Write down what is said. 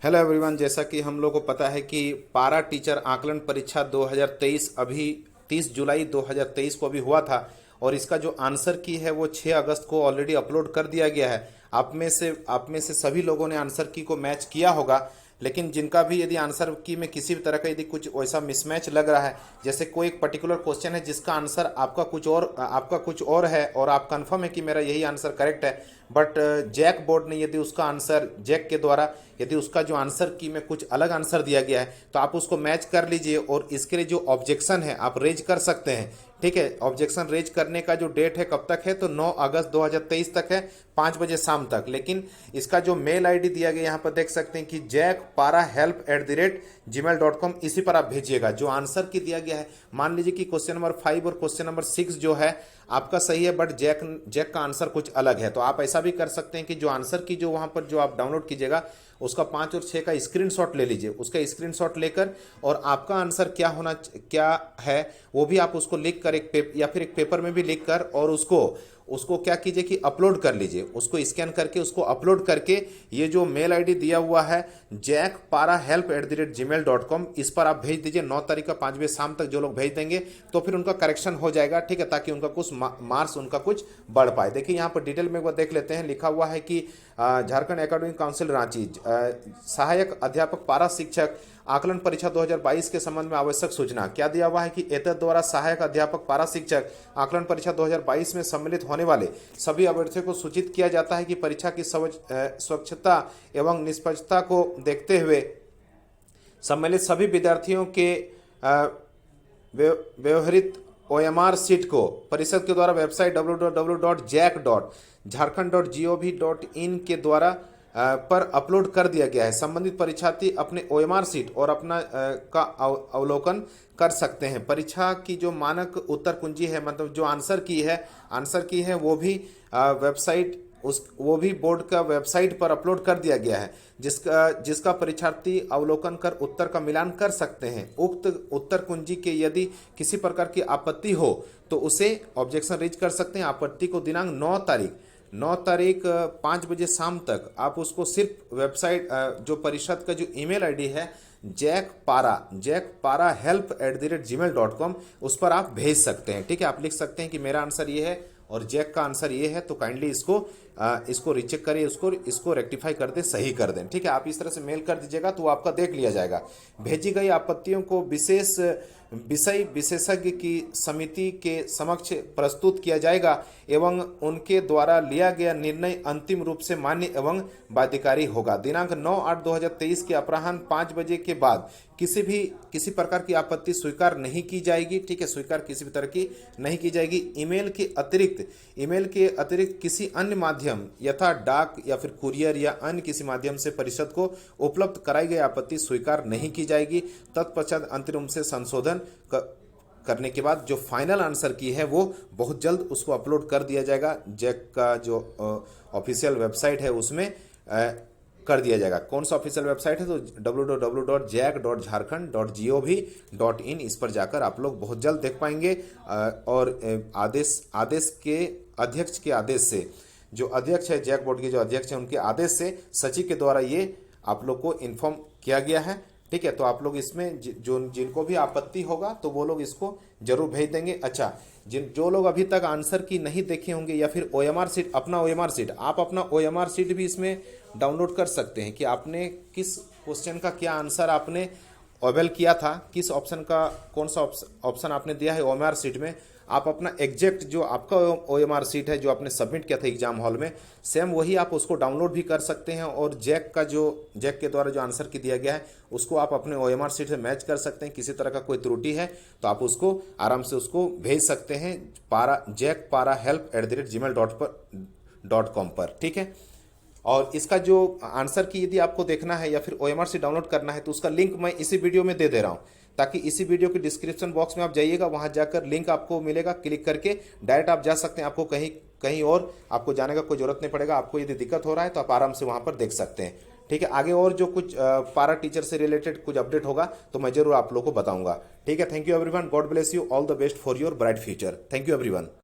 Hello everyone, जैसा कि हम लोग को पता है कि पारा टीचर आकलन परीक्षा 2023 अभी 30 जुलाई 2023 को अभी हुआ था। और इसका जो आंसर की है वो 6 अगस्त को ऑलरेडी अपलोड कर दिया गया है। आप में से सभी लोगों ने आंसर की को मैच किया होगा। लेकिन जिनका भी यदि आंसर की में किसी भी तरह का यदि कुछ वैसा मिसमैच लग रहा है, जैसे कोई एक पर्टिकुलर क्वेश्चन है जिसका आंसर आपका कुछ और है और आप कंफर्म है कि मेरा यही आंसर करेक्ट है, बट जैक बोर्ड ने यदि उसका आंसर जैक के द्वारा यदि उसका जो आंसर की में कुछ अलग आंसर दिया गया है तो आप उसको मैच कर लीजिए और इसके लिए जो ऑब्जेक्शन है आप रेज कर सकते हैं। ठीक है, ऑब्जेक्शन रेज करने का जो डेट है कब तक है तो 9 अगस्त 2023 तक है, 5 बजे शाम तक। लेकिन इसका जो मेल आईडी दिया गया यहाँ पर देख सकते हैं कि jackparahelp@gmail.com, इसी पर आप भेजिएगा जो आंसर की दिया गया है। मान लीजिए कि क्वेश्चन नंबर 5 और क्वेश्चन नंबर 6 जो है आपका सही है, बट जैक का आंसर कुछ अलग है, तो आप ऐसा भी कर सकते हैं कि जो आंसर की जो वहाँ पर जो आप डाउनलोड कीजिएगा उसका 5 और 6 का स्क्रीनशॉट ले लीजिए। उसका स्क्रीनशॉट लेकर और आपका आंसर क्या है वो भी आप उसको लिख कर या फिर एक पेपर में भी लिख कर और उसको क्या कीजिए कि अपलोड कर लीजिए। उसको स्कैन करके उसको अपलोड करके ये जो मेल आईडी दिया हुआ है jackparahelp@gmail.com, इस पर आप भेज दीजिए। 9 तारीख का 5 बजे शाम तक जो लोग भेज देंगे तो फिर उनका करेक्शन हो जाएगा। ठीक है, ताकि उनका कुछ मार्क्स उनका कुछ बढ़ पाए। देखिए यहाँ पर डिटेल में वो देख लेते हैं। लिखा हुआ है कि झारखंड एकेडमिक काउंसिल रांची सहायक अध्यापक पारा शिक्षक आकलन परीक्षा 2022 के संबंध में आवश्यक सूचना क्या दिया हुआ है कि एतद द्वारा सहायक अध्यापक पारा शिक्षक आकलन परीक्षा 2022 में सम्मिलित होने वाले सभी अभ्यर्थियों को सूचित किया जाता है कि परीक्षा की स्वच्छता एवं निष्पक्षता को देखते हुए सम्मिलित सभी विद्यार्थियों के व्यवहारित ओएमआर सीट को परिषद के द्वारा वेबसाइट www.jack.jharkhand.gov.in के द्वारा पर अपलोड कर दिया गया है। संबंधित परीक्षार्थी अपने ओएमआर सीट और अपना का अवलोकन कर सकते हैं। परीक्षा की जो मानक उत्तर कुंजी है, मतलब जो आंसर की है वो भी वो भी बोर्ड का वेबसाइट पर अपलोड कर दिया गया है, जिसका परीक्षार्थी अवलोकन कर उत्तर का मिलान कर सकते हैं। उक्त उत्तर कुंजी के यदि किसी प्रकार की आपत्ति हो तो उसे ऑब्जेक्शन रेज कर सकते हैं। आपत्ति को दिनांक 9 तारीख 5 बजे शाम तक आप उसको सिर्फ वेबसाइट जो परिषद का जो ईमेल आईडी है jackparahelp@gmail.com, उस पर आप भेज सकते हैं। ठीक है, आप लिख सकते हैं कि मेरा आंसर ये है और जैक का आंसर ये है, तो काइंडली इसको रिचेक करिए, इसको रेक्टिफाई कर दें, सही कर दें। ठीक है, आप इस तरह से मेल कर दीजिएगा तो आपका देख लिया जाएगा। भेजी गई आपत्तियों को विषय विशेषज्ञ की समिति के समक्ष प्रस्तुत किया जाएगा एवं उनके द्वारा लिया गया निर्णय अंतिम रूप से मान्य एवं बाध्यकारी होगा। दिनांक 9/8/2023 के अपराह्न 5 बजे के बाद किसी प्रकार की आपत्ति स्वीकार नहीं की जाएगी। ठीक है, स्वीकार किसी भी तरह की नहीं की जाएगी। ईमेल के अतिरिक्त किसी अन्य माध्यम यथा डाक या फिर कुरियर या अन्य किसी माध्यम से परिषद को उपलब्ध कराई गई आपत्ति स्वीकार नहीं की जाएगी। तत्पश्चात अंतिम रूप से संशोधन करने के बाद जो फाइनल आंसर की है वो बहुत जल्द उसको अपलोड कर दिया जाएगा। जैक का जो ऑफिशियल वेबसाइट है उसमें कर दिया जाएगा। कौन सा ऑफिशियल वेबसाइट है तो www.jack.jharkhand.gov.in, इस पर जाकर आप लोग बहुत जल्द देख पाएंगे। और आदेश के अध्यक्ष के आदेश से, जो अध्यक्ष है जैक बोर्ड के जो अध्यक्ष है उनके आदेश से सचिव के द्वारा ये आप लोग को इन्फॉर्म किया गया है। ठीक है, तो आप लोग इसमें जिनको भी आपत्ति होगा तो वो लोग इसको जरूर भेज देंगे। अच्छा, जो लोग अभी तक आंसर की नहीं देखे होंगे या फिर ओएमआर सीट आप अपना ओएमआर सीट भी इसमें डाउनलोड कर सकते हैं कि आपने किस क्वेश्चन का क्या आंसर आपने अवेल किया था, किस ऑप्शन का कौन सा ऑप्शन आपने दिया है ओएमआर सीट में। आप अपना एग्जैक्ट जो आपका ओएमआर सीट है जो आपने सबमिट किया था एग्जाम हॉल में, सेम वही आप उसको डाउनलोड भी कर सकते हैं। और जैक के द्वारा जो आंसर की दिया गया है उसको आप अपने ओएमआर सीट से मैच कर सकते हैं। किसी तरह का कोई त्रुटि है तो आप उसको आराम से उसको भेज सकते हैं jackparahelp@gmail.com पर। ठीक है, और इसका जो आंसर की यदि आपको देखना है या फिर ओएमआर से डाउनलोड करना है तो उसका लिंक मैं इसी वीडियो में दे दे रहा हूं, ताकि इसी वीडियो के डिस्क्रिप्शन बॉक्स में आप जाइएगा, वहां जाकर लिंक आपको मिलेगा, क्लिक करके डायरेक्ट आप जा सकते हैं। आपको कहीं और आपको जाने का कोई जरूरत नहीं पड़ेगा। आपको यदि दिक्कत हो रहा है तो आप आराम से वहां पर देख सकते हैं। ठीक है, आगे और जो कुछ पारा टीचर से रिलेटेड कुछ अपडेट होगा तो मैं जरूर आप लोग को बताऊंगा। ठीक है, thank you everyone, God bless you, all the best for your bright future. Thank you everyone.